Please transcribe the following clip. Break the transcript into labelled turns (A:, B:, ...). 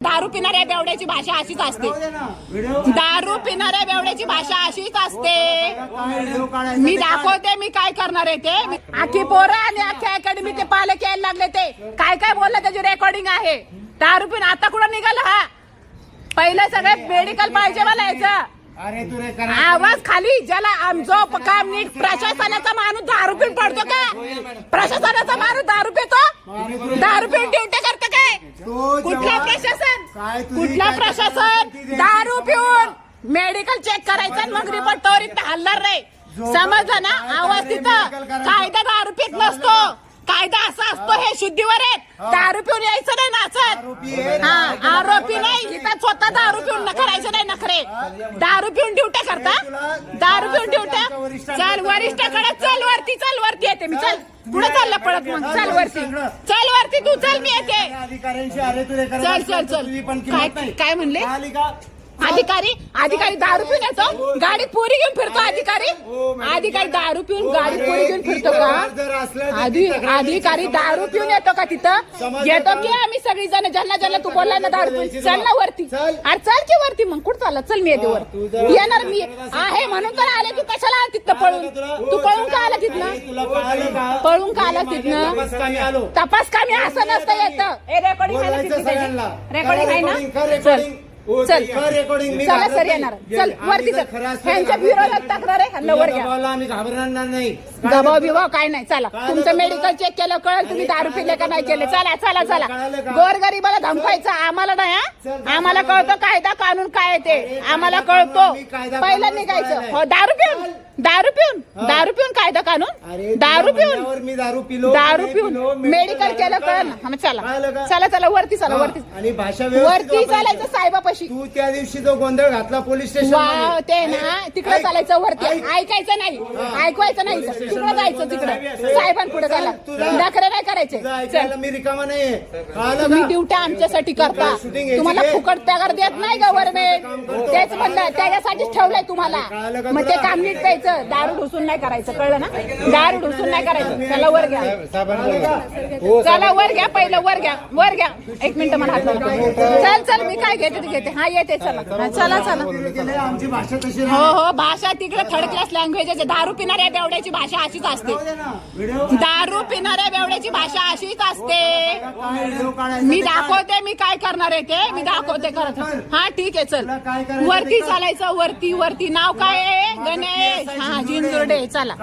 A: दारू पिणाऱ्या बेवड्याची भाषा अशीच असते। दारू पिणाऱ्या बेवड्याची भाषा अशीच असते। मी दाखवते मी काय करणार आहे ते। आखी पोरं आणि अख्ख्या अकॅडमी ते पालक यायला लागले, ते काय काय बोललं त्याची रेकॉर्डिंग आहे। दारू पिऊन आता कुठं निघाला हा? पहिलं सगळे मेडिकल पाहिजे मला यायचं। आवाज खाली ज्याला आमचं काम नीट प्रशासनाचा माणूस दारू पिऊन पडतो का? प्रशासनाचा माणूस दारू पितो, दारू पिऊन ड्युटी करतो काय? कुठला प्रशासन, कुठला प्रशासन? दारू पिऊन मेडिकल चेक करायचं मग रिपोर्ट त्वरित हलणार रे, समजलं ना? आवाज तिथं कायदा दारू पित नसतो, कायदा असा असतो हे शुद्धीवर आहेत। दारू पिऊन यायचं नाही नाचत, हा आरोपी नाही इथं, स्वतः दारू पिऊन न करायचं नाही नखरे। दारू पिऊन ड्युट्या करता, दारू पिऊन ड्युट्या। चल वरिष्ठाकडे चल, वरती चल, वरती येते मी, चल पुढे चालला पळत, मग चल वरती, चल वरती तू, चल मी येते। चल चल चल, काय म्हणले अधिकारी? अधिकारी दारू पिऊन येतो, गाडीत पोरी घेऊन फिरतो अधिकारी? अधिकारी दारू पिऊन गाडीत पोरी घेऊन फिरतो का? अधिकारी दारू पिऊन येतो का तिथं? येतो की आम्ही सगळी जण ज्यांना ज्यांना तू बोलला ना दारू पिऊन, चल ना वरती, अरे चल की वरती, मग कुठं चालला? चल मी येते वर, येणार मी आहे म्हणून तर आले। तू कशाला आला तिथं पळून? तू पळून का आला तिथनं? पळून का आला तिथनं? तपास का? मी असं नसतं येतं। रेकॉर्डिंग आहे ना? रेकॉर्डिंग आहे ना? चल चल चला सर येणार, चल वरती चल, ह्यांच्या विरोधात तक्रार आहे, वर घ्या।
B: आम्ही घाबरणार नाही,
A: दबाव बिबाव काय नाही। चला तुमचं मेडिकल चेक केलं, कळलं तुम्ही दारू पिले का नाही केले। चला चला चला, गोरगरीबाला धमकायचं आम्हाला नाही, आम्हाला कळतं कायदा कानून काय ते, आम्हाला कळतो। पहिलं निघायचं हो, दारू पिऊन, दारू पिऊन, दारू पिऊन कायदा कानून, दारू पिऊन,
B: मी दारू पिलो,
A: दारू पिऊन मेडिकल केलं, कळलं ना? चला चला चला वरती चला, वरती
B: आणि भाषा
A: वरती चालायचं साहेबापाशी।
B: तू त्या दिवशी जो गोंधळ घातला पोलीस स्टेशन,
A: वाव ते ना तिकडे चालायचं वरती, ऐकायचं नाही, ऐकवायचं नाही, तिकडे जायचं, तिकडे साहेबांपुढे त्याला नखरे नाही करायचे।
B: मी रिकामा नाहीये,
A: तुम्ही ड्युट्या आमच्यासाठी करता, तुम्हाला फुकट पगार देत नाही गव्हर्नमेंट, तेच म्हणलं त्याच्यासाठीच ठेवलंय तुम्हाला। मग ते काम नीट द्यायचं, दारू ढुसून नाही करायचं, कळलं ना? दारू ढुसून नाही करायचं। चला वर घ्या, चला वर घ्या, पहिलं वर घ्या, वर घ्या। एक मिनिट मला हात लावतो, चल चल मी काय घेते ते घेते, हा येते, चला चला चला।
B: आमची भाषा तशी
A: हो हो, भाषा तिकडे थर्ड क्लास लँग्वेज आहे। दारू पिणाऱ्या बेवड्याची भाषा अशीच असते। दारू पिणाऱ्या बेवड्याची भाषा अशीच असते। मी दाखवते मी काय करणार आहे ते, मी दाखवते करत। हा ठीक आहे, चल वरती चालायचं, वरती वरती। नाव काय आहे? गणेश, हा जिंजुर्डे, चला।